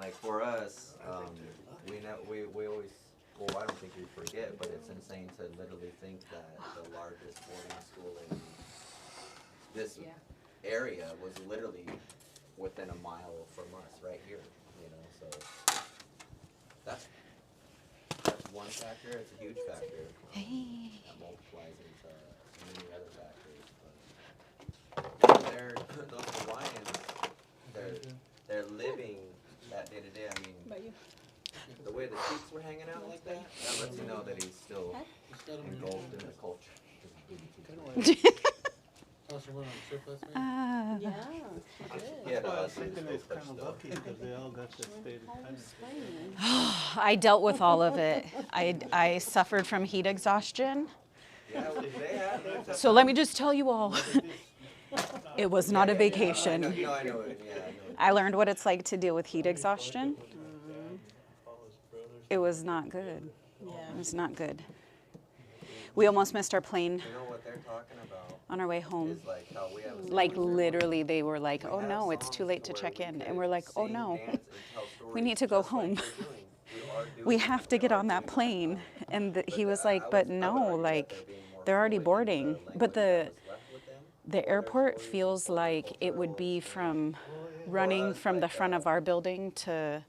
like for us, we always, well, I don't think we forget, but it's insane to literally think that the largest boarding school in this area was literally within a mile from us, right here. You know, so that's one factor. It's a huge factor. That multiplies into many other factors. But they're those Hawaiians. They're living that day to day. I mean, the way the cheeks were hanging out like that lets you know that he's still engulfed in the culture. Yeah. Yeah, I was thinking it's kind of lucky because they all got to stay the I dealt with all of it. I suffered from heat exhaustion. Yeah, they have. So let me just tell you all, it was not a vacation. I know it. Yeah, I know it. I learned what it's like to deal with heat exhaustion. It was not good. It was not good. We almost missed our plane You know what they're talking about on our way home. is like how we have. Like literally they were like, oh no, it's too late to check in. And we're like, oh no, we need to go home. We have to get on that plane. And he was like, but no, like they're already boarding. But the airport feels like it would be from running from the front of our building to,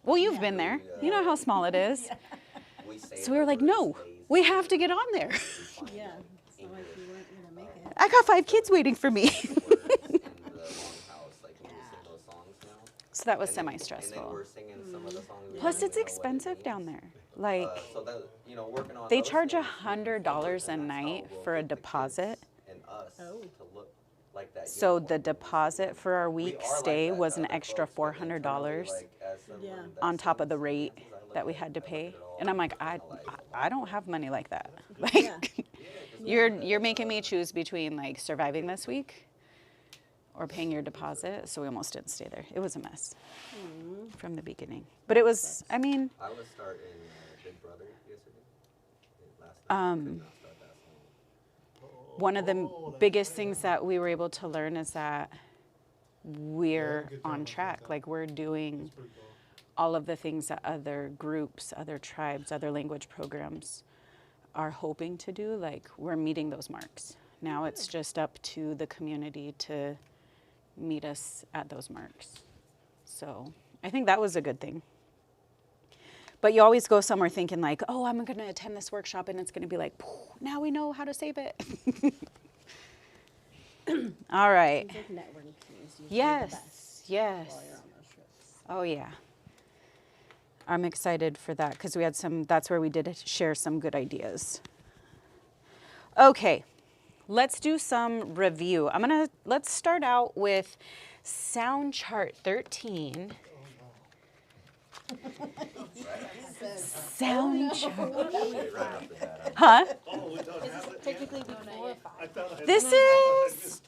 well, you've been there. You know how small it is. So we were like, no, we have to get on there. Yeah. So like you weren't gonna make it. I got 5 kids waiting for me. So that was semi-stressful. Plus, it's expensive down there. Like, they charge $100 a night for a deposit. So the deposit for our week stay was an extra $400 on top of the rate that we had to pay. And I'm like, I don't have money like that. Like, you're making me choose between like surviving this week or paying your deposit. So we almost didn't stay there. It was a mess from the beginning. But it was, I mean, I was starting Big Brother yesterday. Last night. one of the biggest things that we were able to learn is that we're on track. Like we're doing all of the things that other groups, other tribes, other language programs are hoping to do. Like we're meeting those marks. Now it's just up to the community to meet us at those marks. So I think that was a good thing. But you always go somewhere thinking like, oh, I'm going to attend this workshop and it's going to be like, now we know how to save it. All right. It's like networking is usually the Yes, best yes. while you're on those trips. Oh, yeah. I'm excited for that because we had that's where we did share some good ideas. Okay, let's do some review. Let's start out with sound chart 13. Sound chart. Huh? Technically before 5. This is,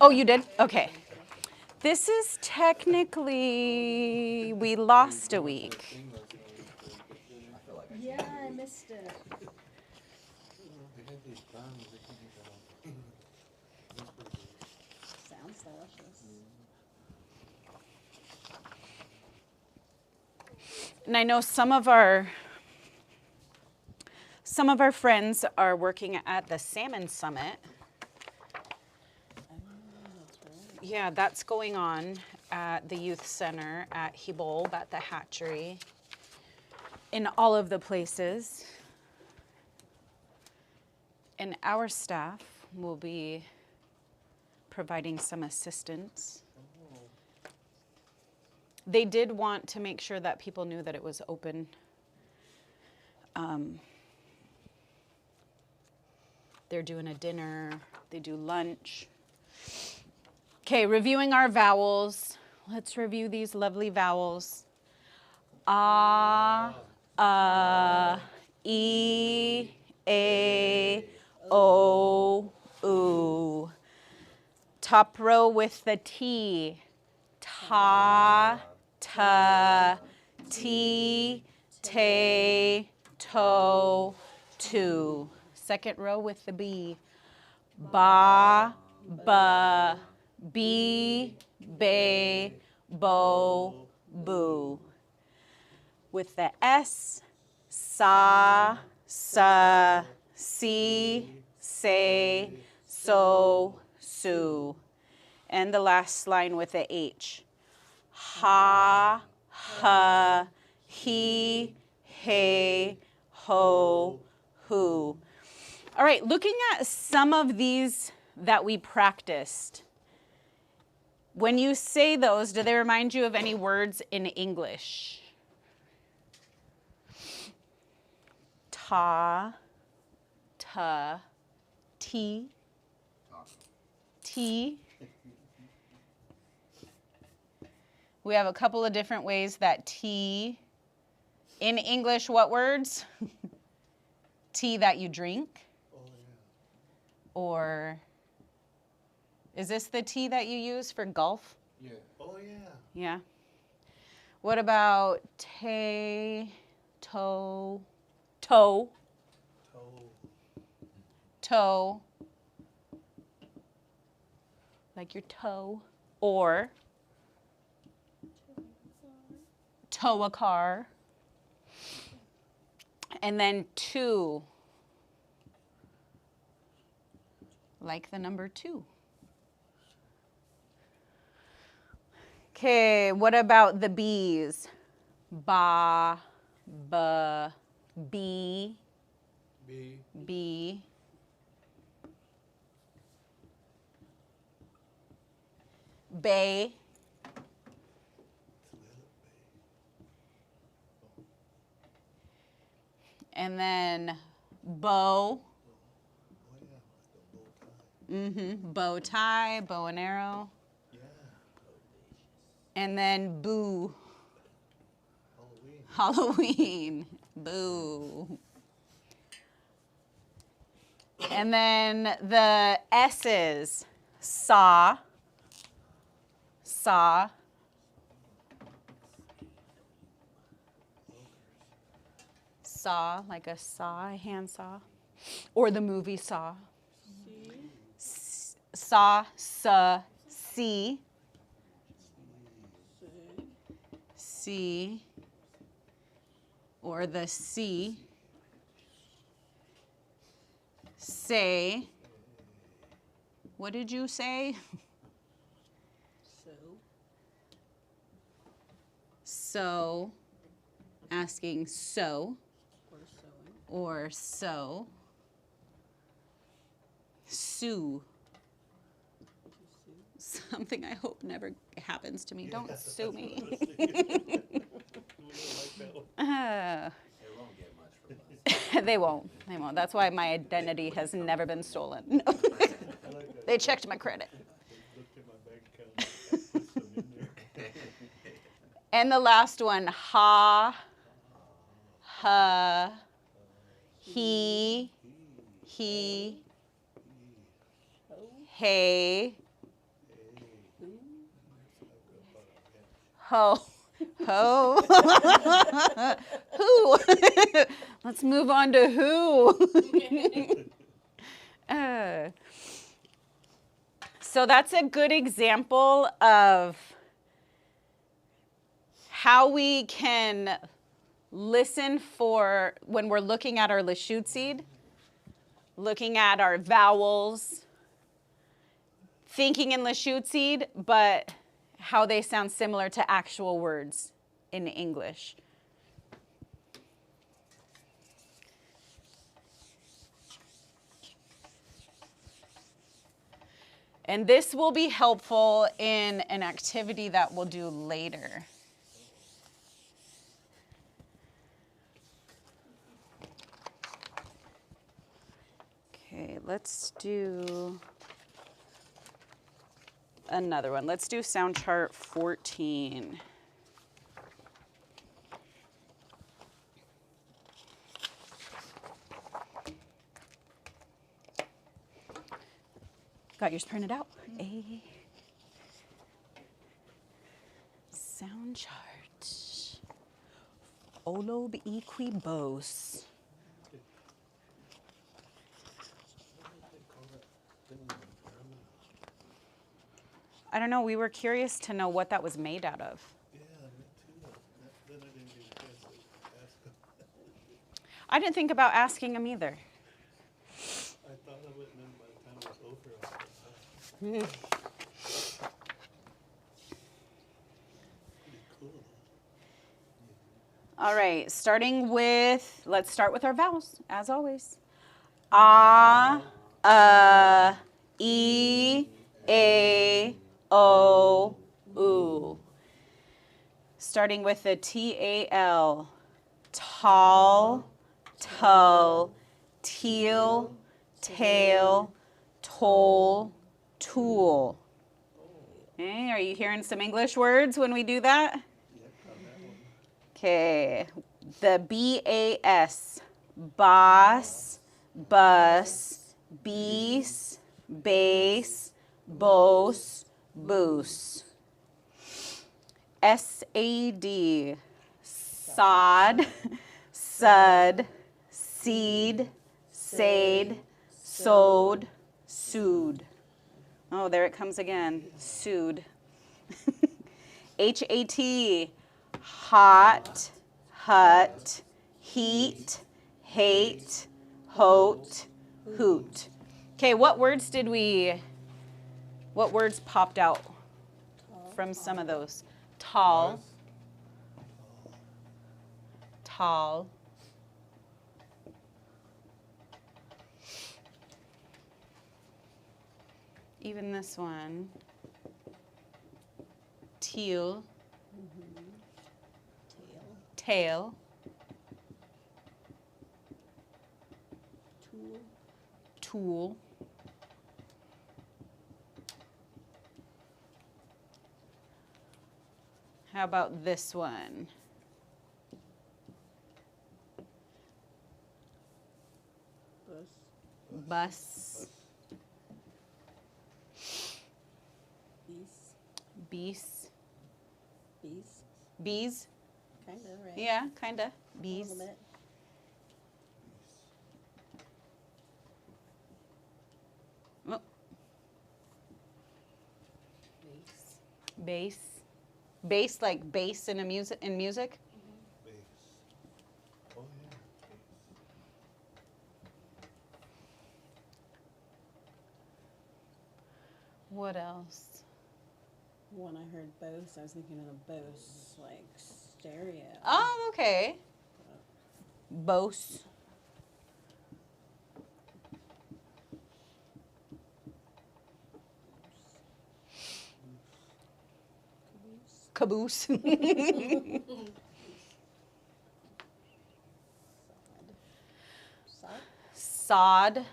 oh, you did? Okay. This is technically, we lost a week. Yeah, I missed it. Sounds delicious. And I know some of our friends are working at the Salmon Summit. Yeah, that's going on at the youth center, at Hibol, at the hatchery, in all of the places. And our staff will be providing some assistance. They did want to make sure that people knew that it was open. They're doing a dinner, they do lunch. Okay, reviewing our vowels. Let's review these lovely vowels. A, E, A, O, U. Top row with the T. Ta, ta, ti, te, to, tu. Second row with the B. Ba, ba, be, be, bo, boo. with the S, sa, si, say, so, su. And the last line with the H. Ha, he, hey, ho, who. All right, looking at some of these that we practiced. When you say those, do they remind you of any words in English? Ta, ti, ti. We have a couple of different ways that tea, in English, what words? Tea that you drink. Oh, yeah. Or is this the tea that you use for golf? Yeah. Oh, yeah. Yeah. What about toe? Like your toe. Or tow a car. And then 2. Like the number 2. Okay, what about the B's? Ba, ba, bee, bee. Bay. And then bow. Bow tie, bow and arrow. Yeah. And then boo. Halloween. Halloween. Boo. And then the S's. Saw. Saw. Saw, like a saw, a hand saw. Or the movie Saw. Saw, see. See. Or the C. Say. What did you say? So. Asking so. Or so. Sue. Something I hope never happens to me. Don't sue me. They won't. They won't. That's why my identity has never been stolen. They checked my credit. And the last one, ha, he, hey, ho, who. Let's move on to who. So that's a good example of how we can listen for when we're looking at our Lushootseed, looking at our vowels, thinking in Lushootseed, but how they sound similar to actual words in English. And this will be helpful in an activity that we'll do later. Okay, let's do another one. Let's do sound chart 14. Got yours printed out? A sound chart. Olob equibos. I don't know, we were curious to know what that was made out of. Yeah, me too. Then I didn't get a chance to I didn't think about asking him either. I thought of it, and then by the time it was over, I was like, pretty cool. All right, let's start with our vowels, as always. E, A, O, U. Starting with the T-A-L. Tall, tull, teal, tail, toll, tool. Okay, are you hearing some English words when we do that? Okay, the B-A-S. Boss, bus, beast, base, bose, boose. S-A-D. Sod, sud, seed, sade, sewed, sued. Oh, there it comes again. Sued. H-A-T. Hot, hut, heat, hate, hote, hoot. Okay, what words popped out from some of those? Tall, tall. Even this one. Teal. Tail. Tool. How about this one? Bus. Bees. Bees. Kind of, right? Yeah, kind of. Bees. A little bit. Oh. Bass. Bass like bass in music. Base. Oh, yeah. Base. What else? When I heard Bose, I was thinking of a Bose, like stereo. Oh, okay. Bose. Caboose. Sod? Sod.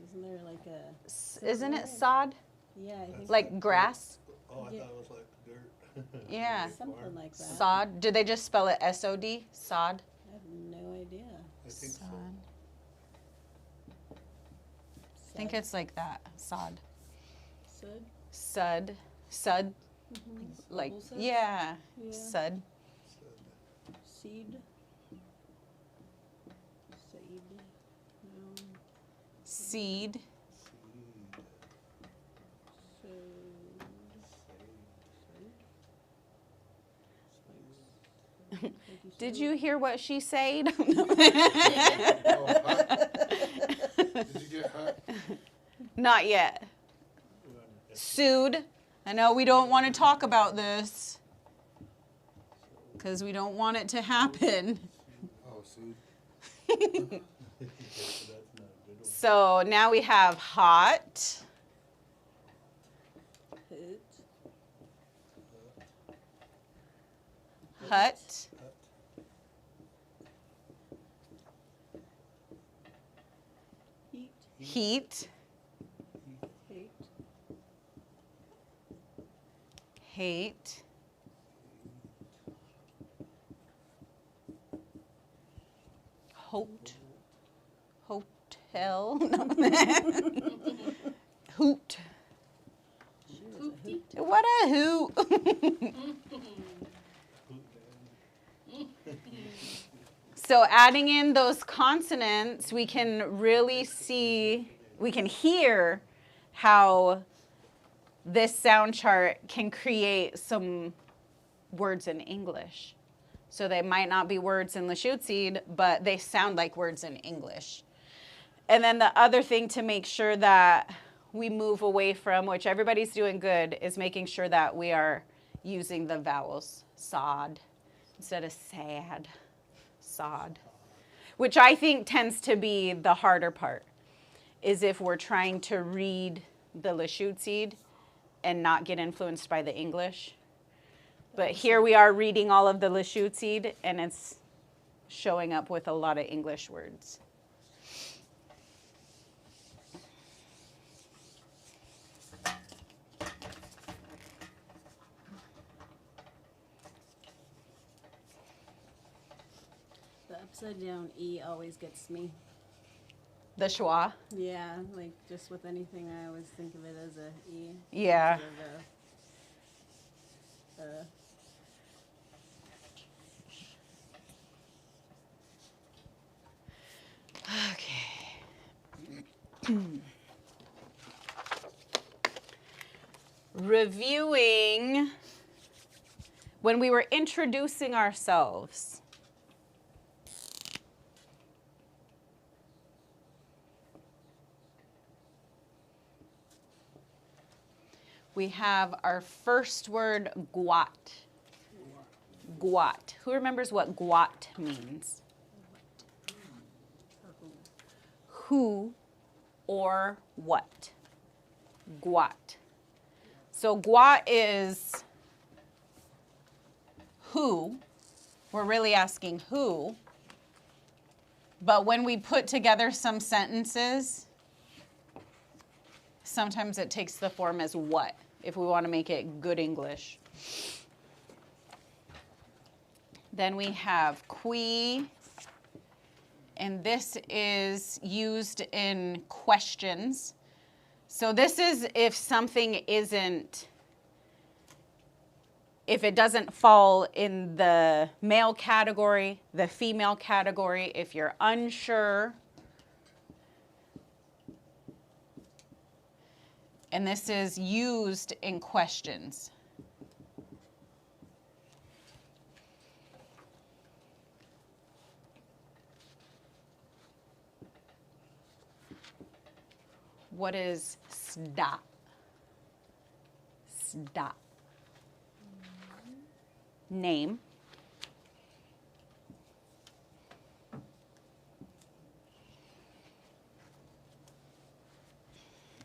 Isn't there like a... Isn't it sod? Yeah, I think Like grass? Oh, I Yeah. thought it was like dirt. Yeah. something like that. Sod. Did they just spell it S-O-D? Sod. I have no idea. I think so. Sod. I think it's like that. Sod. Sud? Sud. Sud. Like, Bubble sud? yeah. Yeah. Sud. Seed? Seed? No. Seed. Did you hear what she said? Oh, hot? Did you get hot? Not yet. Sued. I know we don't want to talk about this because we don't want it to happen. Oh, sued. So now we have hot, Hoot? hut, Heat? heat, Hate? hate, hote, hotel, hoot. What a hoot. So adding in those consonants, we can really see, we can hear how this sound chart can create some words in English. So they might not be words in Lushootseed, but they sound like words in English. And then the other thing to make sure that we move away from, which everybody's doing good, is making sure that we are using the vowels. Sod instead of sad. Sod. Which I think tends to be the harder part, is if we're trying to read the Lushootseed and not get influenced by the English. But here we are reading all of the Lushootseed, and it's showing up with a lot of English words. The upside down E always gets me. The schwa. Yeah, like just with anything, I always think of it as a E. Yeah. instead of a Okay. Reviewing when we were introducing ourselves. We have our first word, guat. Guat. Who remembers what guat means? Who or what? Guat. So guat is who. We're really asking who. But when we put together some sentences, sometimes it takes the form as what, if we want to make it good English. Then we have qui, and this is used in questions. So this is if something isn't, if it doesn't fall in the male category, the female category, if you're unsure. And this is used in questions. What is sta? Sta. Name.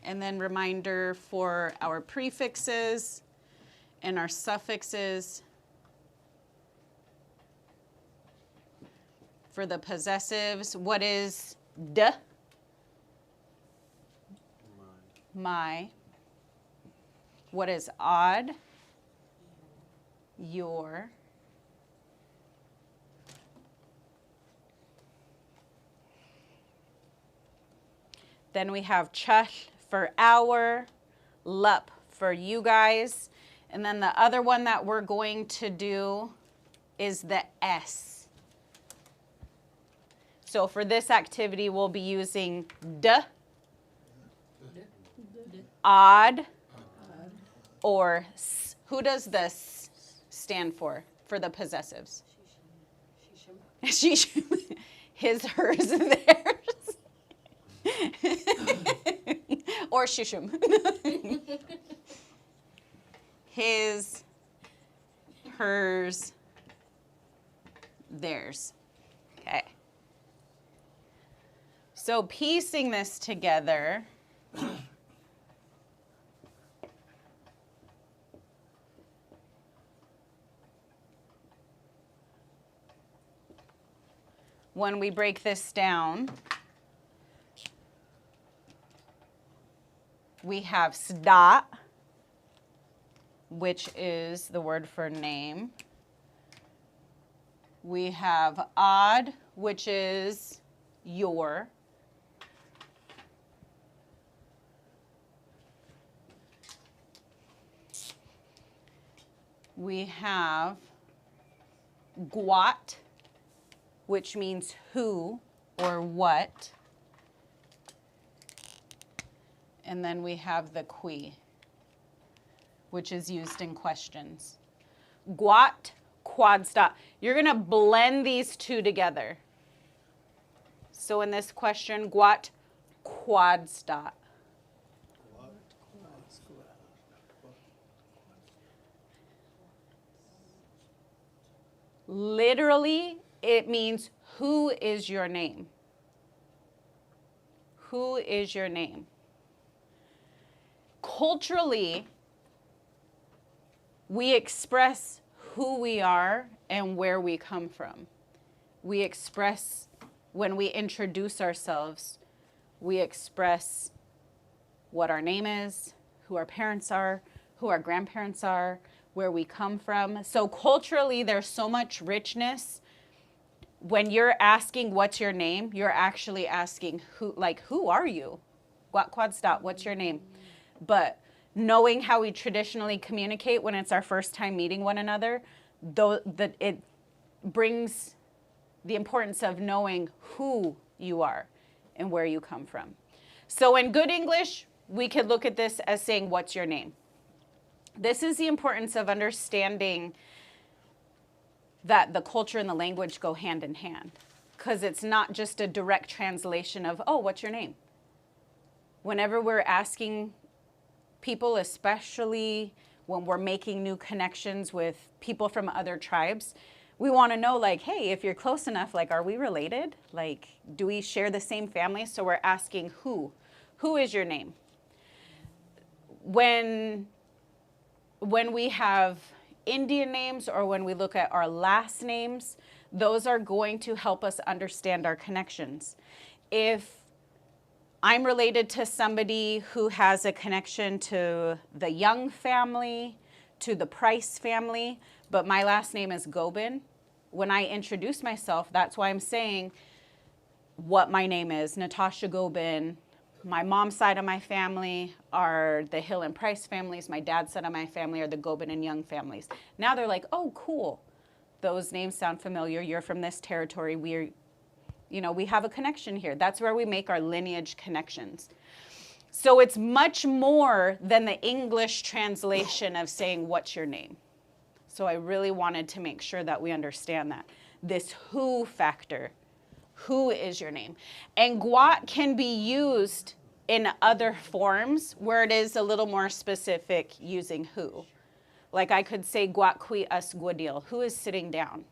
And then reminder for our prefixes and our suffixes. For the possessives, what is d? My. What is odd? Your. Then we have ch for our, lup for you guys. And then the other one that we're going to do is the S. So for this activity, we'll be using d, odd, or s. Who does the s stand for the possessives? Shishim. His, hers, theirs. Or shishim. His, hers, theirs. Okay. So piecing this together, when we break this down, we have sta, which is the word for name. We have odd, which is your. We have guat, which means who or what. And then we have the qui, which is used in questions. Guat Quadstat. You're going to blend these two together. So in this question, Guat Quadstat. Literally, it means who is your name? Who is your name? Culturally, we express who we are and where we come from. We express, when we introduce ourselves, we express what our name is, who our parents are, who our grandparents are, where we come from. So culturally, there's so much richness. When you're asking what's your name, you're actually asking who are you? Quadstat, what's your name? But knowing how we traditionally communicate when it's our first time meeting one another, it brings the importance of knowing who you are and where you come from. So in good English, we could look at this as saying, what's your name? This is the importance of understanding that the culture and the language go hand in hand, because it's not just a direct translation of, oh, what's your name? Whenever we're asking people, especially when we're making new connections with people from other tribes, we want to know, like, hey, if you're close enough, like, are we related? Like, do we share the same family? So we're asking who. Who is your name? When we have Indian names or when we look at our last names, those are going to help us understand our connections. If I'm related to somebody who has a connection to the Young family, to the Price family, but my last name is Gobin, when I introduce myself, that's why I'm saying what my name is, Natosha Gobin. My mom's side of my family are the Hill and Price families. My dad's side of my family are the Gobin and Young families. Now they're like, oh, cool. Those names sound familiar. You're from this territory. We have a connection here. That's where we make our lineage connections. So it's much more than the English translation of saying, what's your name? So I really wanted to make sure that we understand that. This who factor. Who is your name? And Guat can be used in other forms where it is a little more specific using who. Like I could say Guat qui us guadil. Who is sitting down?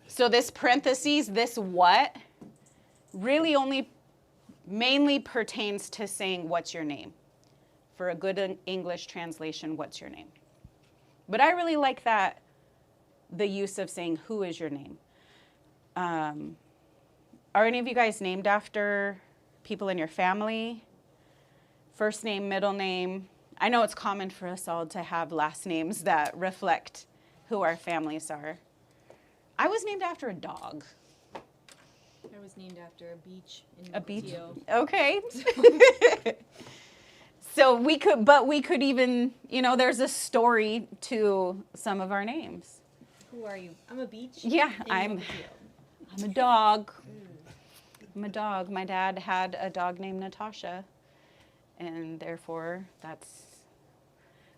So this parentheses, this what, really only mainly pertains to saying what's your name. For a good English translation, what's your name? But I really like that, the use of saying who is your name. Are any of you guys named after people in your family? First name, middle name? I know it's common for us all to have last names that reflect who our families are. I was named after a dog. I was named after a beach in A beach? Tio. Okay. So we could even, there's a story to some of our names. Who are you? I'm a beach. Yeah, in I'm Tio. a dog. I'm a dog. My dad had a dog named Natosha, and therefore that's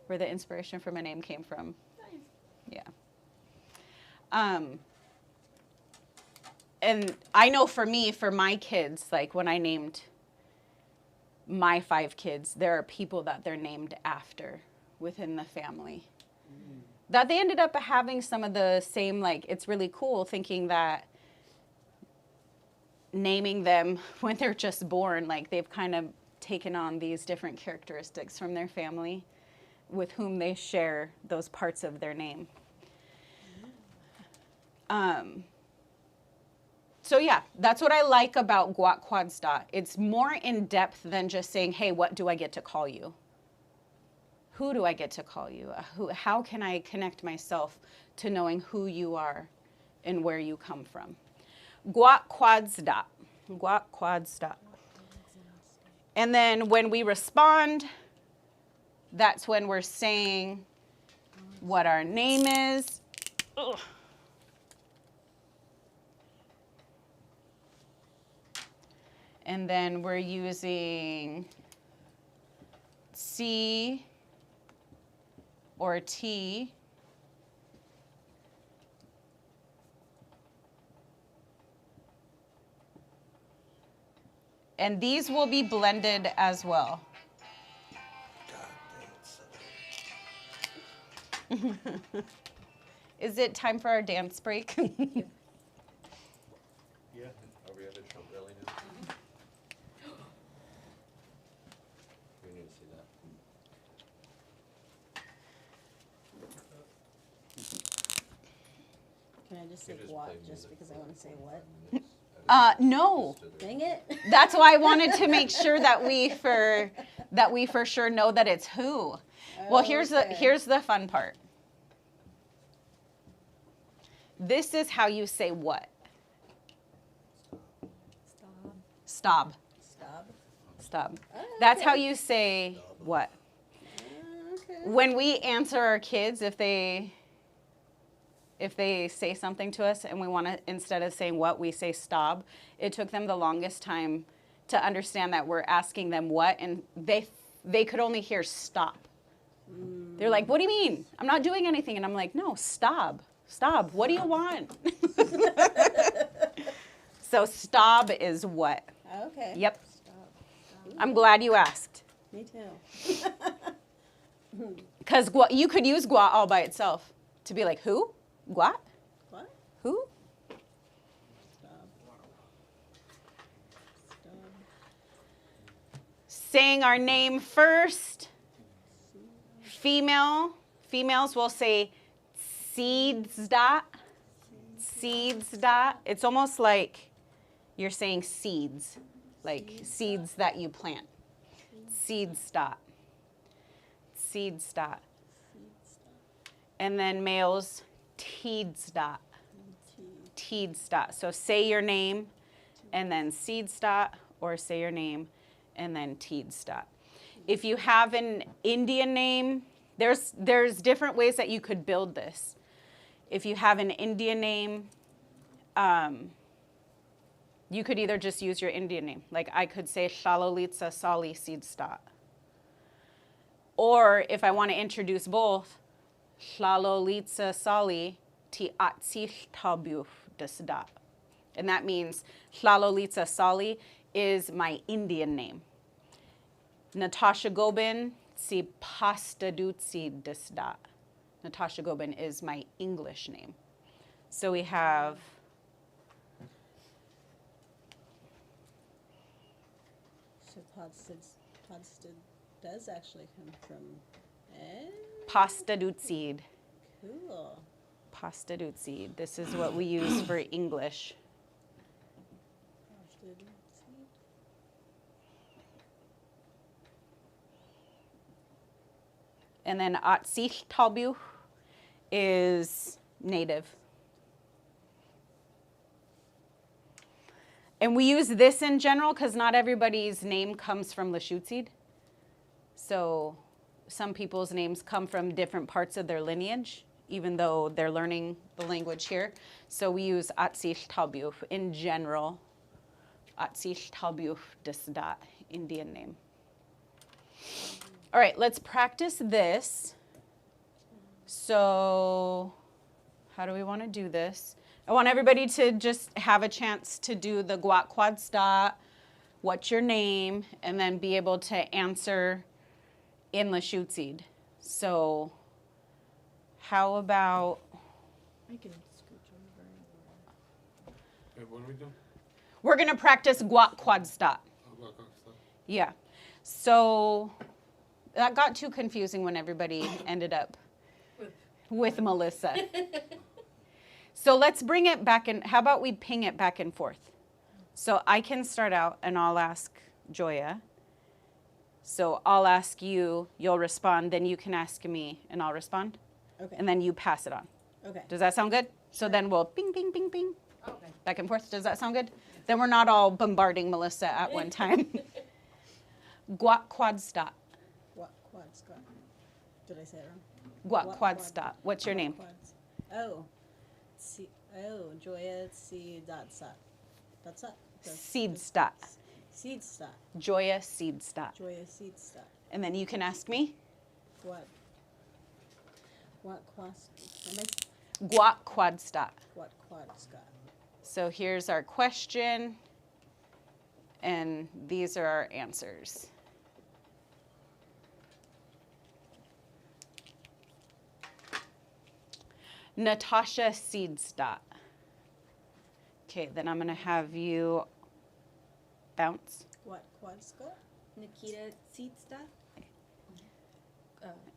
where the inspiration for my name came from. Nice. Yeah. And I know for me, for my kids, like when I named my 5 kids, there are people that they're named after within the family. That they ended up having some of the same, like, it's really cool thinking that naming them when they're just born, like they've kind of taken on these different characteristics from their family with whom they share those parts of their name. So yeah, that's what I like about Guat Quadstat. It's more in depth than just saying, hey, what do I get to call you? Who do I get to call you? How can I connect myself to knowing who you are and where you come from? Guat Quadstat. Guat Quadstat. And then when we respond, that's when we're saying what our name is. Ugh. And then we're using C or T And these will be blended as well. God dang it. Is it time for our dance break? Yeah. Are we at the Trump rally now? We need to see that. Can I just say You just what, play just music because for I want to say 45 what? minutes. No. Just to the- Dang it. That's why I wanted to make sure that we for sure know that it's who. Well, here's Okay. the fun part. This is how you say what. Stop. Stop. Stop. Stop. Oh, That's how okay. you say what. Okay. When we answer our kids, if they say something to us and we want to, instead of saying what, we say stop, it took them the longest time to understand that we're asking them what, and they could only hear stop. They're like, what do you mean? I'm not doing anything. And I'm like, no, stop. Stop. What do you want? So stop is what. Okay. Yep. Stop. I'm glad you asked. Me too. Because you could use gua all by itself to be like, who? Gua? What? Who? Stop. Stop. Saying our name first. Females will say seeds dot. Seeds dot. It's almost like you're saying seeds, like seeds that you plant. Seeds dot. Seeds dot. And then males, teeds dot. Teeds dot. So say your name and then seeds dot, or say your name and then teeds dot. If you have an Indian name, there's different ways that you could build this. If you have an Indian name, you could either just use your Indian name. Like I could say Shalolitsa Sali Seeds dot. Or if I want to introduce both, Shalolitsa Sali Ti Atsi Tabu Desda. And that means Shalolitsa Sali is my Indian name. Natosha Gobin si Pastadutsi Desda. Natosha Gobin is my English name. So we have So Podsted does actually come from Pastadutseed. cool. Pastadutseed. This is what we use for English. Podsted seed. And then Atsich Talbu is native. And we use this in general because not everybody's name comes from Lushootseed. So some people's names come from different parts of their lineage, even though they're learning the language here. So we use Atsich Talbu in general. Atsich Talbu Desda, Indian name. All right, let's practice this. So how do we want to do this? I want everybody to just have a chance to do the guat quad sta, what's your name, and then be able to answer in Lushootseed. So how about, I can scooch over. Hey, what are we doing? we're going to practice guat quad sta. Oh, look, stop. Yeah. So that got too confusing when everybody ended up with Melissa. So let's bring it back in. How about we ping it back and forth? So I can start out and I'll ask Joya. So I'll ask you, you'll respond, then you can ask me and I'll respond. Okay. And then you pass it on. Okay. Does that sound good? So then we'll ping, ping, ping, ping. Okay. Back and forth. Does that sound good? Then we're not all bombarding Melissa at one time. Guat quad stat. What quads got? Did I say it wrong? Guat What quad quad? stat. What's your What name? quads? Oh. Joya C dot sat. That's it. Seed stat. Seed stat. Joya seed stat. Joya seed stat. And then you can ask me. What? What quas? Guat quad stat. What quads got? So here's our question. And these are our answers. Natosha Seedstadt. Okay, then I'm going to have you bounce. What, Quadska? Nikita Seedsta.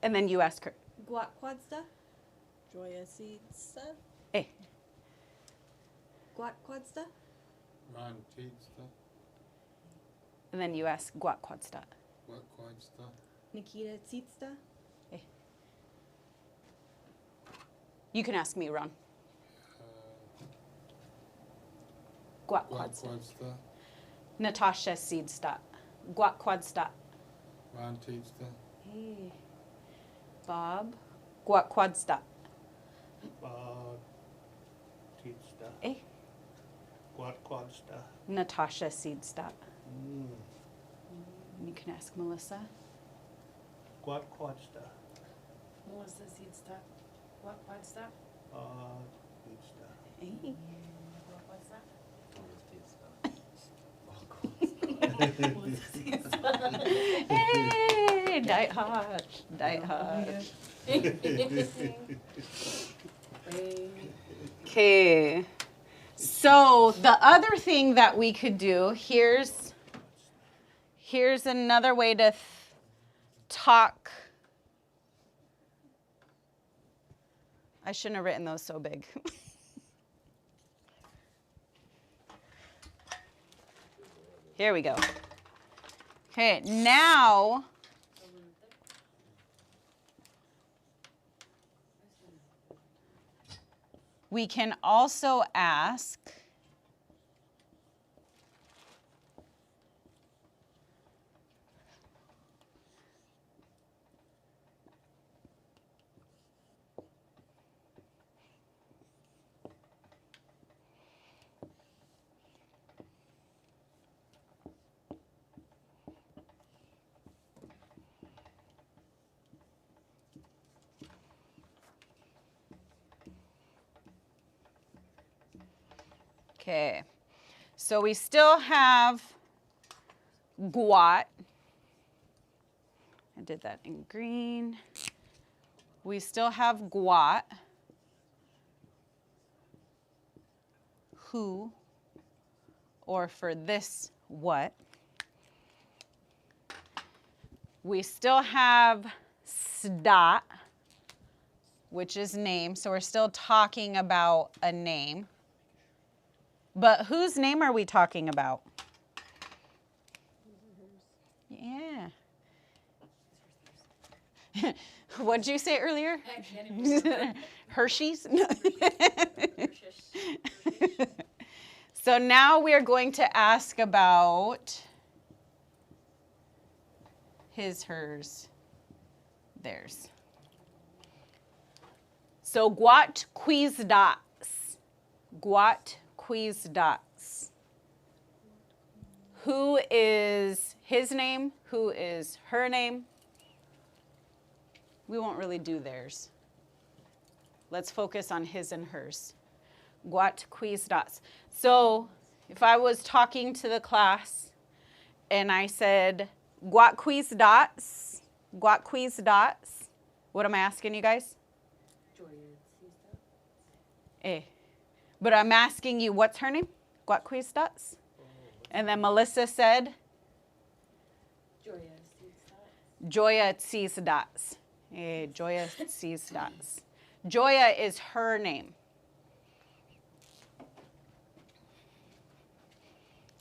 And then you ask her. Quadsta. Joya Seedsta? Hey. Quadsta. Ron Tate stuff, And then you ask Quadstadt. what quad stuff? Nikita Seedsta. You can ask me, Ron. What Quadstadt. quad stuff? Natosha Seedstadt. Quadstadt. Ron Tate stuff, Hey. Bob. Quadstadt. Teachsta. Hey. Quadsta. Natosha Seedstadt. You can ask Melissa. Quadsta. Melissa Seedstadt. What's that? Teachsta. Hey. What's that? Hey, die hard, die hard. Okay. So the other thing that we could do, here's another way to talk. I shouldn't have written those so big. Here we go. Okay, now we can also ask okay, so we still have Guat. I did that in green. We still have Guat. Who, or for this, what. We still have Sdat, which is name, so we're still talking about a name. But whose name are we talking about? Yeah. What'd you say earlier? Hershey's? No. So now we are going to ask about his, hers, theirs. So Guat Quizdots. Guat Quizdots. Who is his name? Who is her name? We won't really do theirs. Let's focus on his and hers. Guat Quizdots. So if I was talking to the class and I said, Guat Quizdots, Guat Quizdots, what am I asking you guys? Eh. But I'm asking you, what's her name? Guat Quizdots? And then Melissa said? Joya Seedstadt. Joya Seedstadt. Joya is her name.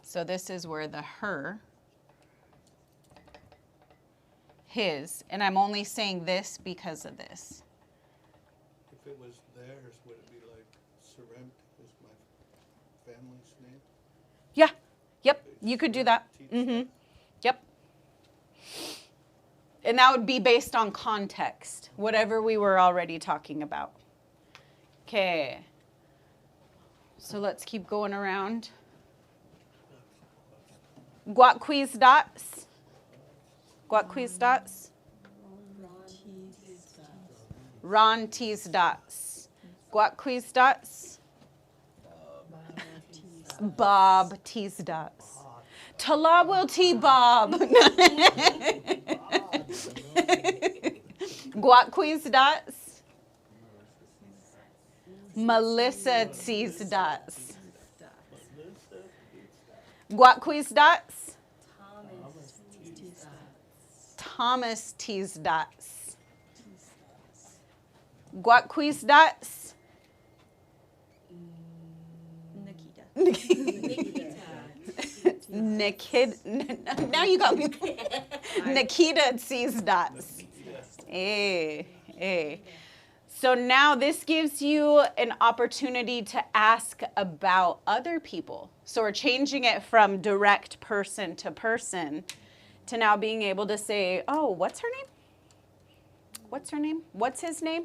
So this is where the her, his, and I'm only saying this because of this. If it was theirs, would it be like Sorrent is my family's name? Yeah. Yep. You could do that. Mm-hmm. Yep. And that would be based on context, whatever we were already talking about. Okay. So let's keep going around. Guat Quizdots. Guat Quizdots. Ron Teasdots. Guat Quizdots. Bob Teasdots. Talawil T Bob. Guaquis dots. Melissa T's dots. Guaquis dots. Thomas T's dots. Guaquis dots. Nikita. Now you got me. Nikita sees dots. Hey, hey. So now this gives you an opportunity to ask about other people. So we're changing it from direct person to person to now being able to say, oh, what's her name? What's her name? What's his name?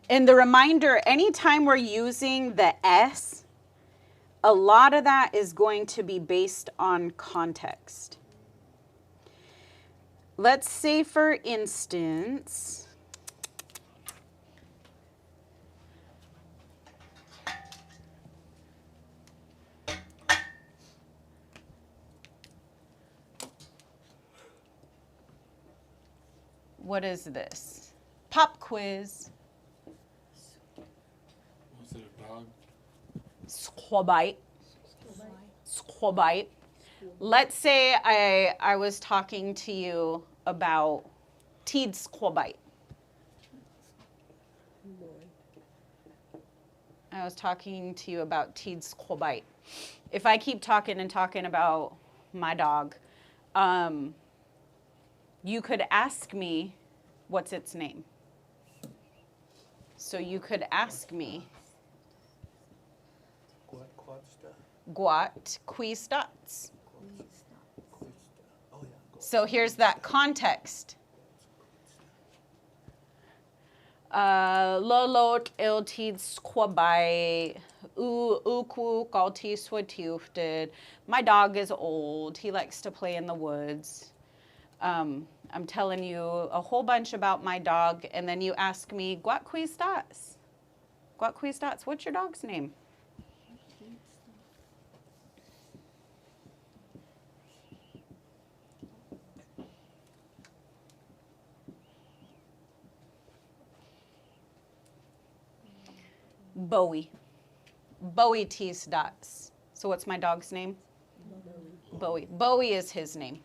And the reminder, anytime we're using the S, a lot of that is going to be based on context. Let's say, for instance, what is this? Pop quiz. Was it a dog? Squabite. Squabite. Let's say I was talking to you about Teed Squabite. I was talking to you about Teed Squabite. If I keep talking and talking about my dog, you could ask me, what's its name? So you could ask me, Guat Quistats. So here's that context. Lolot iltid squabai uku galti swatufted. My dog is old. He likes to play in the woods. I'm telling you a whole bunch about my dog, and then you ask me, Guat Quistats? Guat Quistats, what's your dog's name? Bowie. Bowie T's dots. So what's my dog's name? Bowie. Bowie is his name.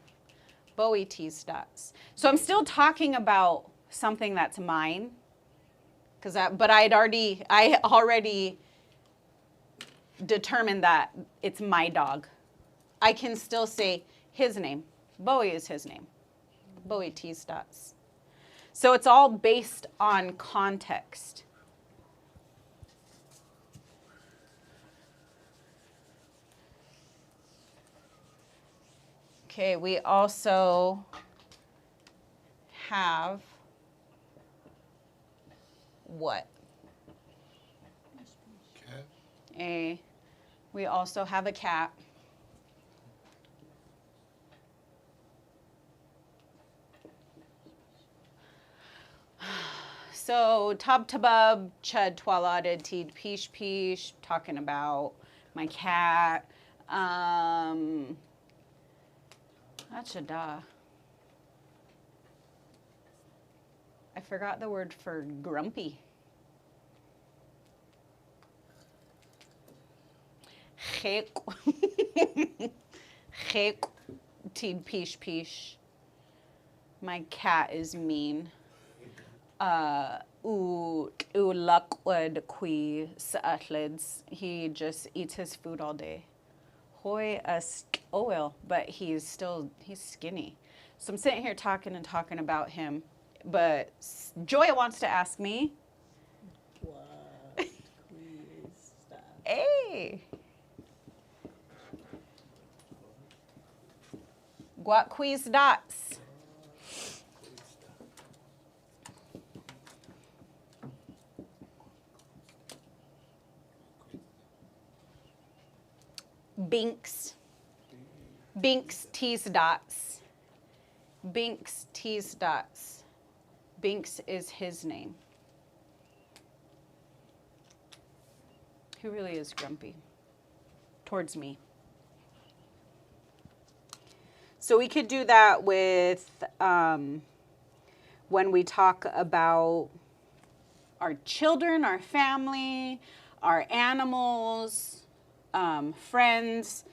Bowie T's dots. So I'm still talking about something that's mine, but I already determined that it's my dog. I can still say his name. Bowie is his name. Bowie T's dots. So it's all based on context. Okay, we also have what? Cat. We also have a cat. So tab tabub chud twaladed teed peesh peesh, talking about my cat. That's a da. I forgot the word for grumpy. Chek. Chek. Teed peesh peesh. My cat is mean. Lakwad qui saatlids. He just eats his food all day. Hoy oil, but he's skinny. So I'm sitting here talking about him, but Joy wants to ask me. What? Please stop. Hey. Guat quiz dots. Binks. Binks T's dots. Binks T's dots. Binks is his name. He really is grumpy. towards me. So we could do that with when we talk about our children, our family, our animals, friends.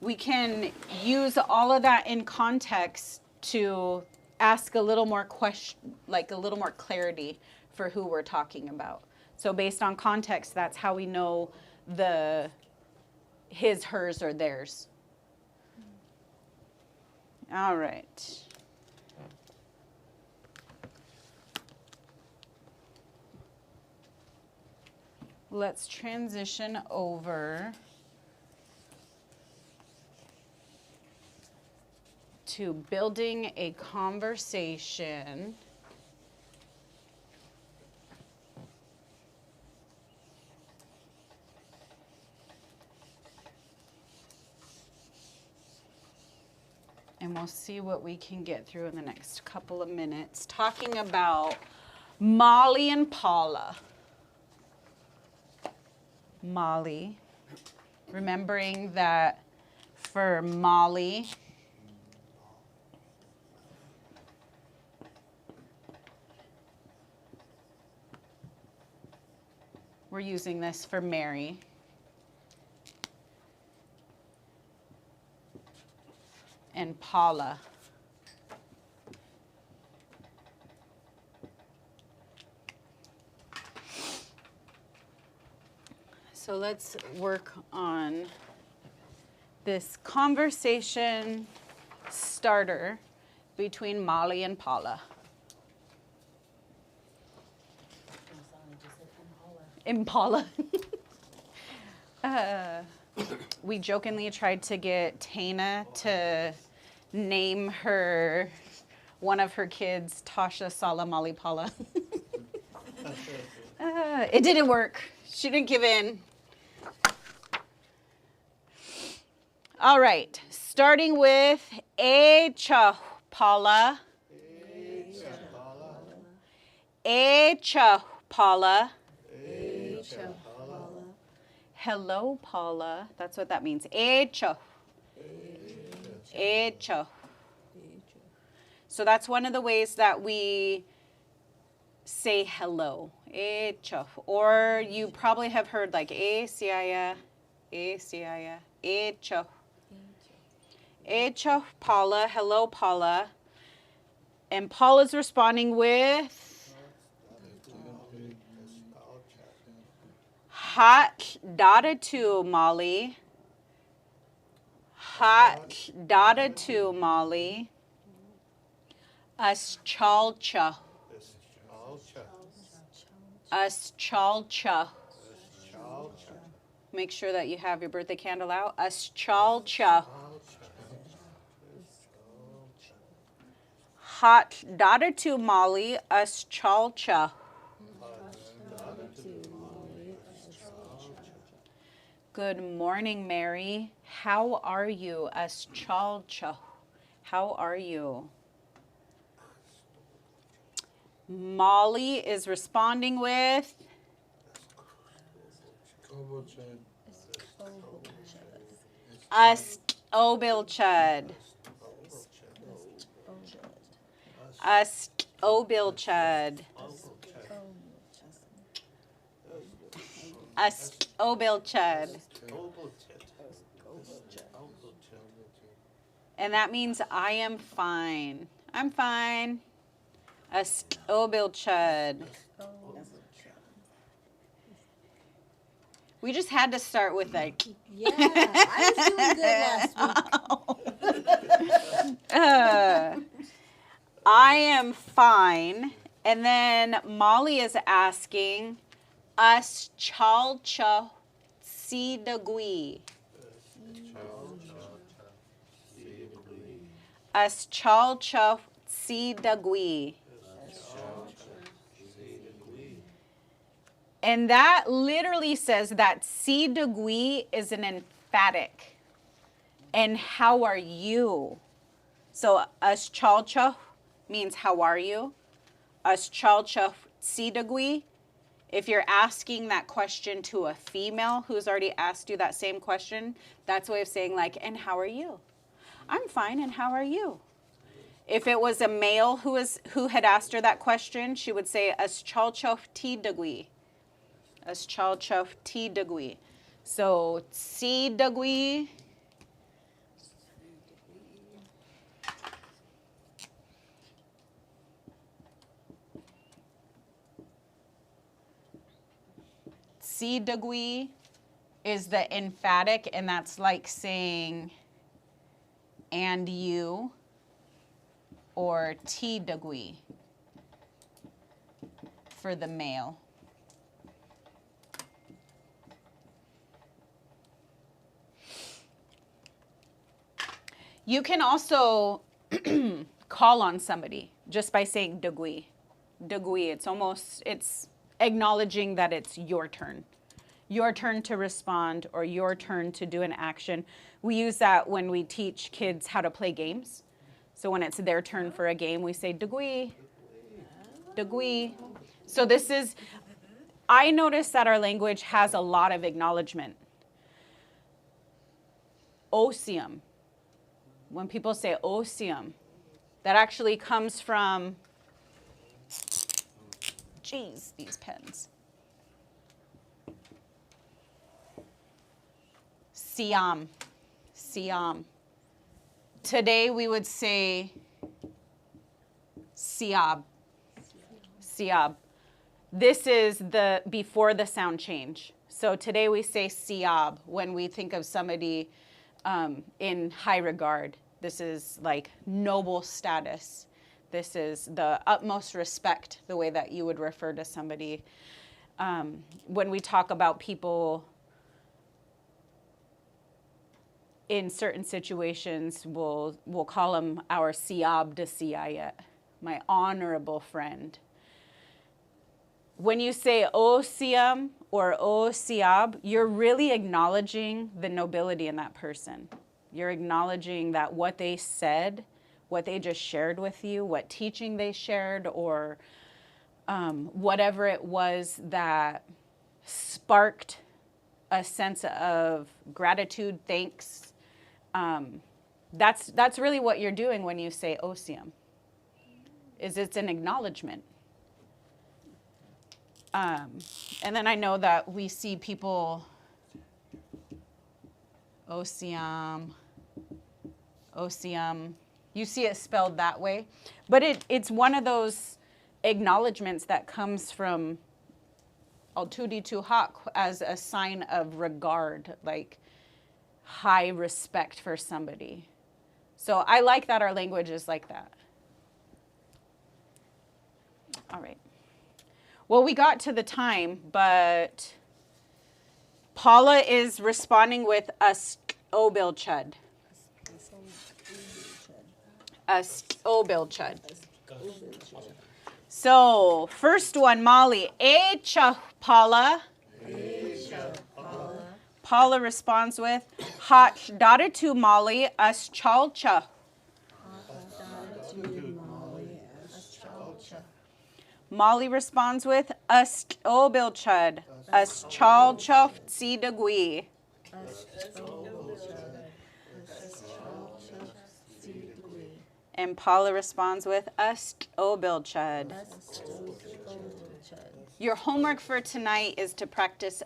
We can use all of that in context to ask a little more question, like a little more clarity for who we're talking about. So based on context, that's how we know the his, hers, or theirs. All right. Let's transition over to building a conversation. And we'll see what we can get through in the next couple of minutes, talking about Molly and Paula. Molly, remembering that for Molly, we're using this for Mary. And Paula. So let's work on this conversation starter between Molly and Paula. Impala. We jokingly tried to get Tana to name one of her kids Tasha, Sala, Molly, Paula. It didn't work. She didn't give in. All right, starting with Echa, Paula. Echa, Paula. Hello, Paula. That's what that means. Echa. Echa. So that's one of the ways that we say hello. Echa. Or you probably have heard like Ecia, Ecia, Echa. Echa, Paula. Hello, Paula. And Paula's responding with hot data to Molly. Hot data to Molly. Aschalcha. Aschalcha. Make sure that you have your birthday candle out. Aschalcha. Hot data to Molly. Aschalcha. Good morning, Mary. How are you? Aschalcha. How are you? Molly is responding with Obilchud. Obilchud. Obilchud. And that means I am fine. I'm fine. Obilchud. We just had to start with like. Yeah, I was doing good last week. I am fine. And then Molly is asking us chalcha si dagui. Us chalcha si dagui. And that literally says that si dagui is an emphatic. And how are you? So us chalcha means how are you? Us chalcha si dagui If you're asking that question to a female who's already asked you that same question, that's a way of saying like, and how are you? I'm fine, and how are you? If it was a male who had asked her that question, she would say, as chalchof ti dagui. As chalchof ti dagui. So, si dagui. Si dagui is the emphatic, and that's like saying, and you, or ti dagui for the male. You can also call on somebody just by saying dagui. Dagui, it's acknowledging that it's your turn. Your turn to respond or your turn to do an action. We use that when we teach kids how to play games. So when it's their turn for a game, we say dagui, dagui. So this is, I notice that our language has a lot of acknowledgement. Osium. When people say osium, that actually comes from, geez, these pens. Siam, Siam. Today we would say Siab, Siab. This is the before the sound change. So today we say Siab when we think of somebody in high regard. This is like noble status. This is the utmost respect, the way that you would refer to somebody. When we talk about people in certain situations, we'll call them our Siab de Siayet, my honorable friend. When you say O Siam or O Siab, you're really acknowledging the nobility in that person. You're acknowledging that what they said, what they just shared with you, what teaching they shared, or whatever it was that sparked a sense of gratitude, thanks. That's really what you're doing when you say Osium, is it's an acknowledgement. And then I know that we see people, Osium, Osium. You see it spelled that way. But it's one of those acknowledgments that comes from Altudi tu Hak as a sign of regard, like high respect for somebody. So I like that our language is like that. All right. Well, we got to the time, but Paula is responding with obil chud. Obil chud. So, first one, Molly. Echa Paula. Paula responds with hot dadatu Molly as chalcha. Molly responds with obil chud as chalcha si dagui. And Paula responds with obil chud. Your homework for tonight is to practice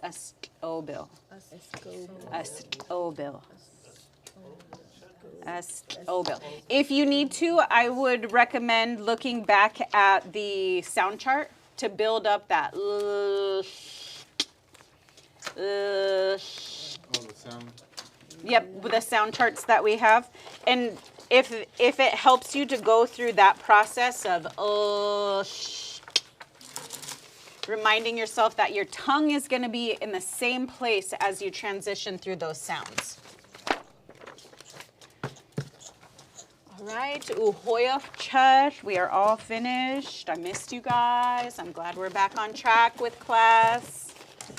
obil. Obil. Obil. If you need to, I would recommend looking back at the sound chart to build up that Oh, the sound. Yep, with the sound charts that we have. And if it helps you to go through that process of reminding yourself that your tongue is going to be in the same place as you transition through those sounds. All right, uhoyaf church. We are all finished. I missed you guys. I'm glad we're back on track with class.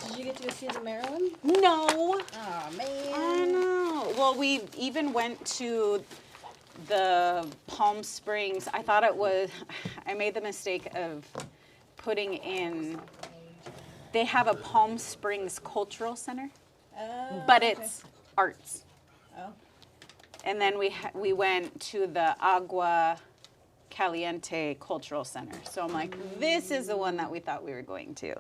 Did you get to go see the Maryland? No. Oh, man. I know. Well, we even went to the Palm Springs. I thought it was, I made the mistake of putting in They have a Palm Springs Cultural Center, Oh, but okay. it's arts. Oh, And then we went to the Agua Caliente Cultural Center. So I'm like, this is the one that we thought we were going to.